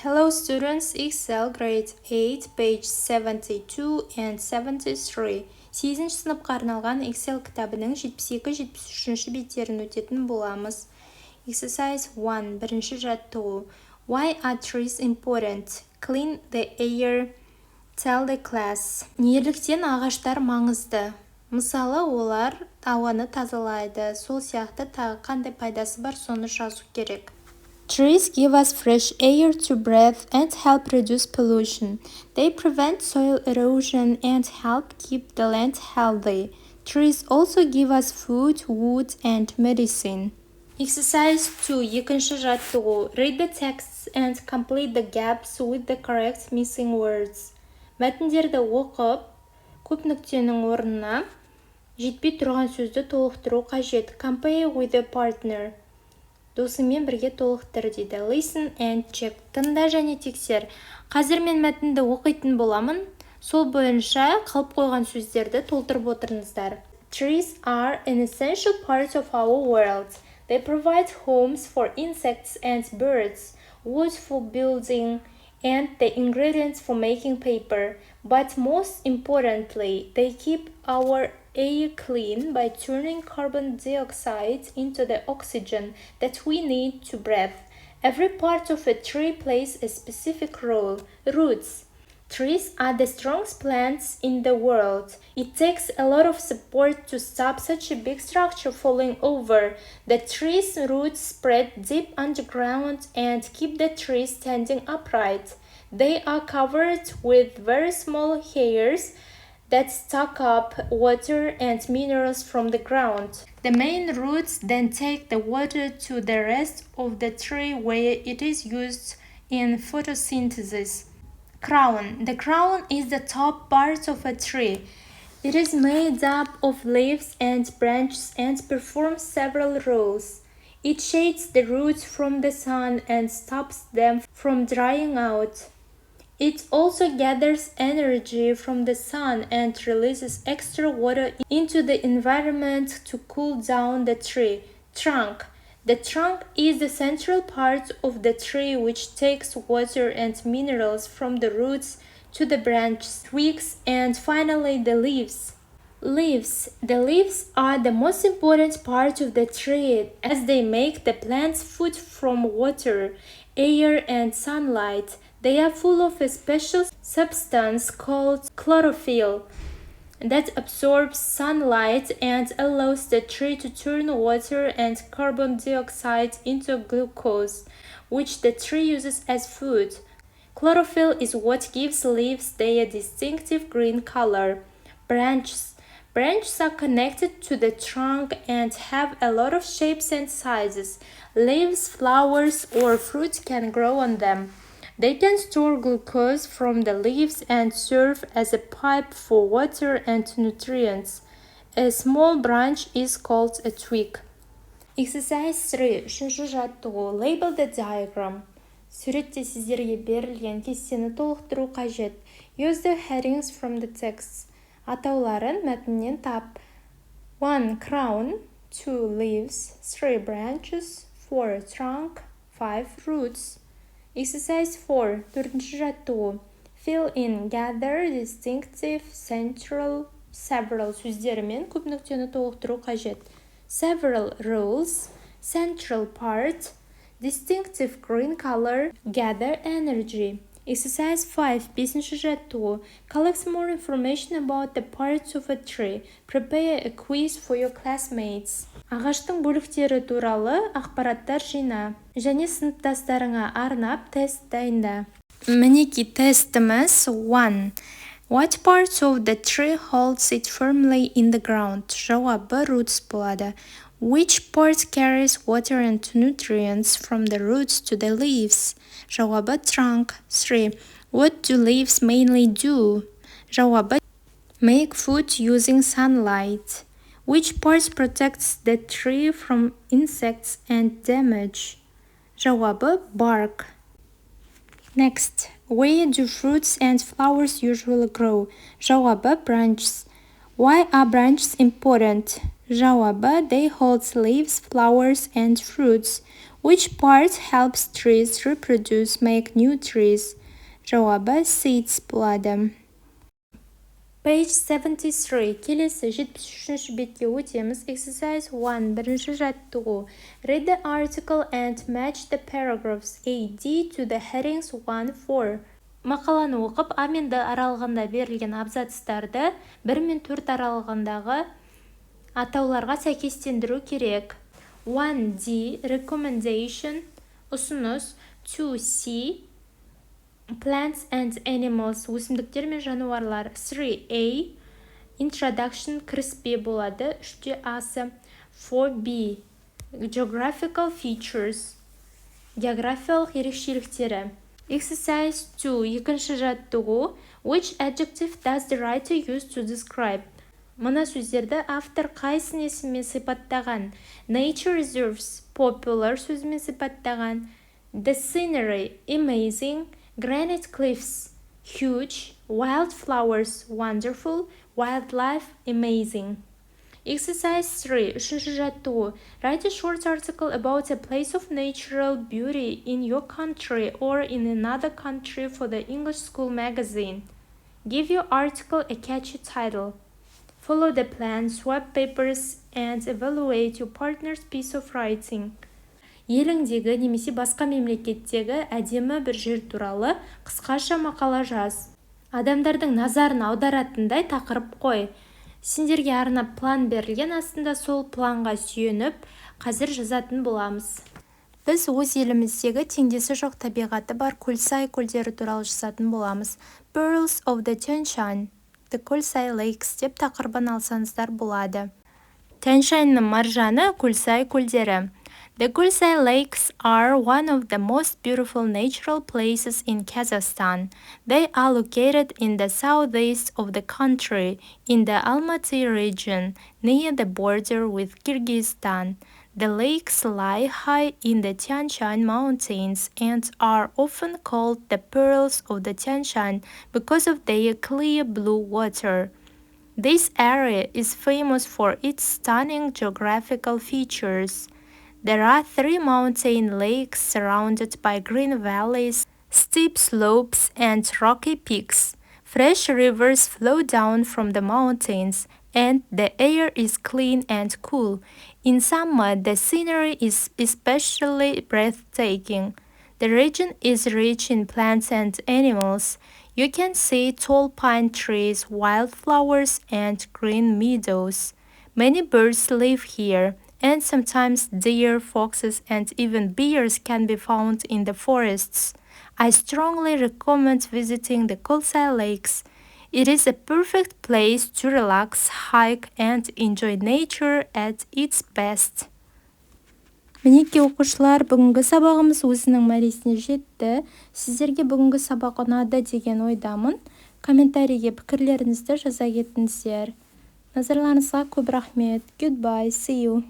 Hello students, Excel grade 8, page 72 and 73. 8-ші сыныпқа арналған Excel кітабының 72-73 беттерін өтетін боламыз. Exercise 1. Бірінші жаттығу. Why are trees important? Clean the air. Tell the class. Неліктен ағаштар маңызды? Мысалы, олар ауаны тазалайды. Сол сияқты тағы қандай пайдасы бар, соны жазу керек. Trees give us fresh air to breathe and help reduce pollution. They prevent soil erosion and help keep the land healthy. Trees also give us food, wood, and medicine. Exercise 2. Екінші жаттығу. Read the texts and complete the gaps with the correct missing words. Мәтіндерді оқып, көп нүктенің орнына жетпей тұрған сөзді толықтыру қажет. Compare with a partner. Досыңмен бірге толықтыр дейді. Listen and check. Тыңда және тексер. Қазір мен мәтінді оқитын боламын. Сол бойынша қалып қойған сөздерді толтырып отырыңыздар. Trees are an essential part of our world. They provide homes for insects and birds, wood for building, and the ingredients for making paper. But most importantly, they keep our air clean by turning carbon dioxide into the oxygen that we need to breathe. Every part of a tree plays a specific role. Roots. Trees are the strongest plants in the world. It takes a lot of support to stop such a big structure falling over. The tree's roots spread deep underground and keep the tree standing upright. They are covered with very small hairs that suck up water and minerals from the ground. The main roots then take the water to the rest of the tree where it is used in photosynthesis. Crown. The crown is the top part of a tree. It is made up of leaves and branches and performs several roles. It shades the roots from the sun and stops them from drying out. It also gathers energy from the sun and releases extra water into the environment to cool down the tree. Trunk. The trunk is the central part of the tree which takes water and minerals from the roots to the branches, twigs, and finally the leaves. Leaves. The leaves are the most important part of the tree as they make the plant's food from water, air, and sunlight. They are full of a special substance called chlorophyll that absorbs sunlight and allows the tree to turn water and carbon dioxide into glucose, which the tree uses as food. Chlorophyll is what gives leaves their distinctive green color. Branches. Branches are connected to the trunk and have a lot of shapes and sizes. Leaves, flowers, or fruit can grow on them. They can store glucose from the leaves and serve as a pipe for water and nutrients. A small branch is called a twig. Exercise 3. Үшінші жаттығу. Label the diagram. Суретте сіздерге берілген кестені толықтыру қажет. Use the headings from the text. Атауларын мәтіннен тап. 1. Crown. 2. Leaves. 3. Branches. 4. Trunk. 5. Roots. Exercise 4. Төртінші жаттығу. Fill in, gather, distinctive, central, several сөздерімен көп нүктені толықтыру қажет. Several roles, central part, distinctive green color, gather energy. Exercise 5. Бесінші жаттығу. Collect more information about the parts of a tree. Prepare a quiz for your classmates. Ағаштың бөліктері туралы ақпараттар жина. Және сыныптастарыңа арнап тест дайында. Мінеки тестіміз 1. What parts of the tree holds it firmly in the ground? Жауабы roots болады. Which part carries water and nutrients from the roots to the leaves? Жауабы trunk. 3. What do leaves mainly do? Жауабы make food using sunlight. Which part protects the tree from insects and damage? Жауабы bark. Next. Where do fruits and flowers usually grow? Жауабы branches. Why are branches important? Жауабы they hold leaves, flowers and fruits. Which part helps trees reproduce, make new trees? Жауабы seeds болады. Page 73. Келесі 73-ші бетке өтеміз. Exercise 1. Бірінші жаттығу. Read the article and match the paragraphs A, D to the headings 1-4. Мақаланы оқып, А мен Д аралығында берілген абзацтарды 1 мен 4 аралығындағы атауларға сәйкестендіру керек. 1D. Recommendation. Ұсыныс. 2C. Plants and animals. Өсімдіктер мен жануарлар. 3A. Introduction. Кіріспе болады. 3-те асы. 4B. Geographical features. Географиялық ерекшеліктері. Exercise 2. Екінші жаттығу. Which adjective does the writer use to describe? Мына сөздерді автор қайсын есіммен сипаттаған? Nature reserves. Popular сөзімен сипаттаған. The scenery. Amazing. Granite cliffs. Huge. Wildflowers. Wonderful. Wildlife. Amazing. Exercise 3. Үшінші жаттығу. Write a short article about a place of natural beauty in your country or in another country for the English School magazine. Give your article a catchy title. Follow the plan, swap papers, and evaluate your partner's piece of writing. Еліңдегі немесе басқа мемлекеттегі әдемі бір жер туралы қысқаша мақала жаз. Адамдардың назарын аударатындай тақырып қой. Сендерге арнап план берілген, астында сол планға сүйеніп, қазір жазатын боламыз. Біз өз еліміздегі теңдесі жоқ табиғаты бар Kolsai көлдері туралы жазатын боламыз. Pearls of the Tian-Shan, the Kolsai Lakes деп тақырыбын алсаңыздар болады. Тянь-Шаньның маржаны Kolsai көлдері. The Kolsai Lakes are one of the most beautiful natural places in Kazakhstan. They are located in the southeast of the country, in the Almaty region, near the border with Kyrgyzstan. The lakes lie high in the Tian-Shan mountains and are often called the Pearls of the Tian-Shan because of their clear blue water. This area is famous for its stunning geographical features. There are 3 mountain lakes surrounded by green valleys, steep slopes, and rocky peaks. Fresh rivers flow down from the mountains, and the air is clean and cool. In summer, the scenery is especially breathtaking. The region is rich in plants and animals. You can see tall pine trees, wildflowers, and green meadows. Many birds live here, and sometimes deer, foxes, and even bears can be found in the forests. I strongly recommend visiting the Kolsai Lakes. It is a perfect place to relax, hike, and enjoy nature at its best. Мінеке оқушылар, бүгінгі сабағымыз өзінің мәресіне жетті. Сіздерге бүгінгі сабақ ұнады деген ойдамын. Комментарийге пікірлеріңізді жаза кетіңіздер. Назарларыңызға көп рахмет. Goodbye, see you.